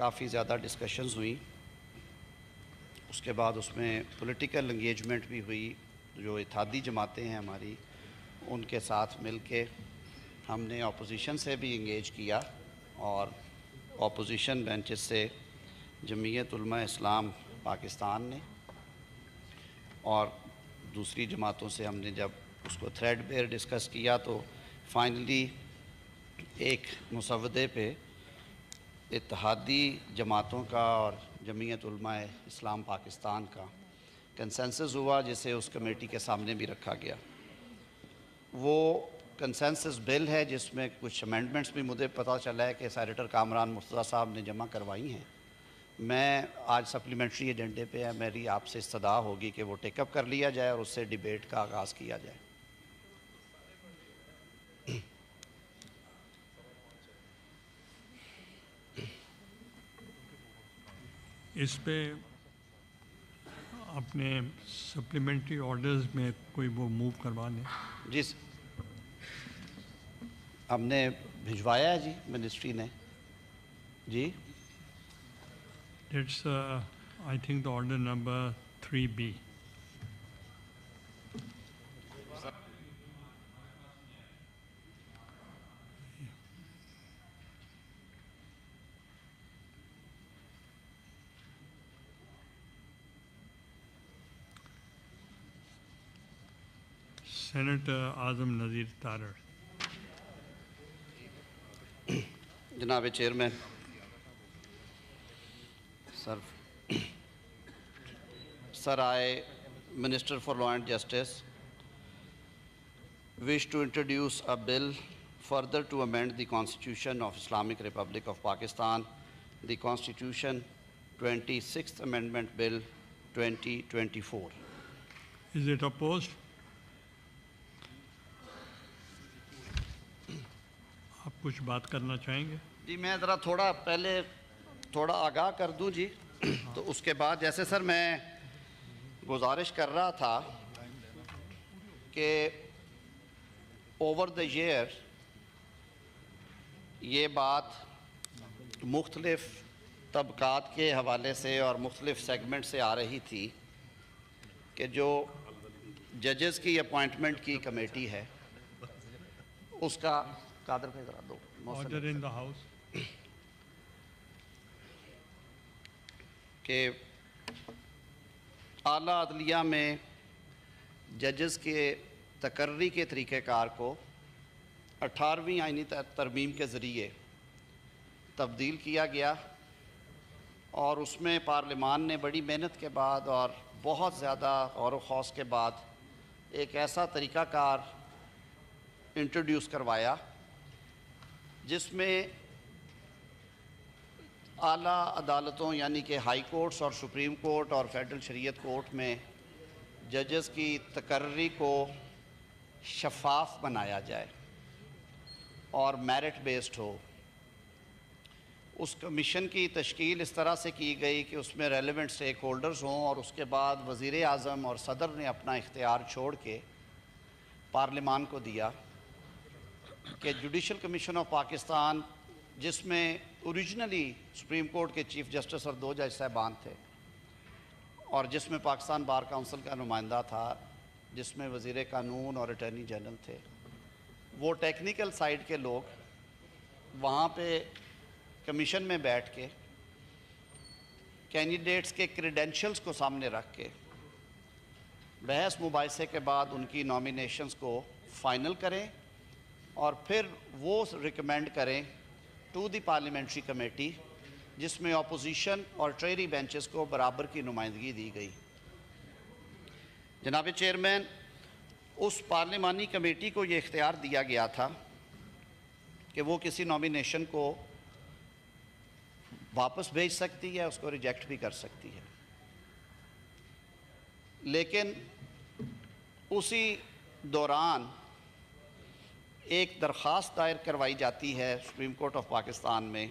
کافی زیادہ ڈسکشنز ہوئیں، اس کے بعد اس میں پولیٹیکل انگیجمنٹ بھی ہوئی۔ جو اتحادی جماعتیں ہیں ہماری، ان کے ساتھ مل کے ہم نے اپوزیشن سے بھی انگیج کیا، اور اپوزیشن بینچز سے جمعیت علماء اسلام پاکستان نے اور دوسری جماعتوں سے ہم نے جب اس کو تھریڈ بیئر ڈسکس کیا تو فائنلی ایک مسودے پہ اتحادی جماعتوں کا اور جمعیت علماء اسلام پاکستان کا کنسنسس ہوا، جسے اس کمیٹی کے سامنے بھی رکھا گیا۔ وہ کنسنسس بل ہے جس میں کچھ امینڈمنٹس بھی مجھے پتہ چلا ہے کہ سینیٹر کامران مرتضیٰ صاحب نے جمع کروائی ہیں۔ میں آج سپلیمنٹری ایجنڈے پہ ہے، میری آپ سے استدعا ہوگی کہ وہ ٹیک اپ کر لیا جائے اور اس سے ڈیبیٹ کا آغاز کیا جائے۔ اس پہ اپنے سپلیمنٹری آرڈرز میں کوئی وہ موو کروا لیں۔ جی ہم نے بھجوایا ہے جی، منسٹری نے جی۔ It's I think the order number 3B. Senator Azam Nazir Tarar. جناب chairman Sir, I, Minister for Law and Justice, wish to introduce a bill further to amend the Constitution of Islamic Republic of Pakistan, the Constitution 26th Amendment Bill 2024. Is it opposed? آپ کچھ بات کرنا چاہیں گے؟ جی میں ذرا پہلے تھوڑا آگاہ کر دوں جی، تو اس کے بعد جیسے سر میں گزارش کر رہا تھا کہ اوور دا ایئر یہ بات مختلف طبقات کے حوالے سے اور مختلف سیگمنٹ سے آ رہی تھی کہ جو ججز کی اپوائنٹمنٹ کی کمیٹی ہے اس کا قادر پہ ذرا دو آرڈر ان دا ہاؤس کہ اعلیٰ عدلیہ میں ججز کے تقرری کے طریقہ کار کو 18ویں آئینی ترمیم کے ذریعے تبدیل کیا گیا، اور اس میں پارلیمان نے بڑی محنت کے بعد اور بہت زیادہ غور و خوض کے بعد ایک ایسا طریقہ کار انٹروڈیوس کروایا جس میں اعلیٰ عدالتوں یعنی کہ ہائی کورٹس اور سپریم کورٹ اور فیڈرل شریعت کورٹ میں ججز کی تقرری کو شفاف بنایا جائے اور میرٹ بیسڈ ہو۔ اس کمیشن کی تشکیل اس طرح سے کی گئی کہ اس میں ریلیونٹ سٹیک ہولڈرز ہوں، اور اس کے بعد وزیر اعظم اور صدر نے اپنا اختیار چھوڑ کے پارلیمان کو دیا کہ جوڈیشل کمیشن آف پاکستان، جس میں اوریجنلی سپریم کورٹ کے چیف جسٹس اور 2 جج صاحبان تھے، اور جس میں پاکستان بار کونسل کا نمائندہ تھا، جس میں وزیر قانون اور اٹارنی جنرل تھے، وہ ٹیکنیکل سائیڈ کے لوگ وہاں پہ کمیشن میں بیٹھ کے کینڈیڈیٹس کے کریڈینشلز کو سامنے رکھ کے بحث مباحثے کے بعد ان کی نامینیشنز کو فائنل کریں، اور پھر وہ ریکمینڈ کریں ٹو دی پارلیمنٹری کمیٹی، جس میں اپوزیشن اور ٹریری بینچز کو برابر کی نمائندگی دی گئی۔ جناب چیئرمین، اس پارلیمانی کمیٹی کو یہ اختیار دیا گیا تھا کہ وہ کسی نامینیشن کو واپس بھیج سکتی ہے، اس کو ریجیکٹ بھی کر سکتی ہے، لیکن اسی دوران ایک درخواست دائر کروائی جاتی ہے سپریم کورٹ آف پاکستان میں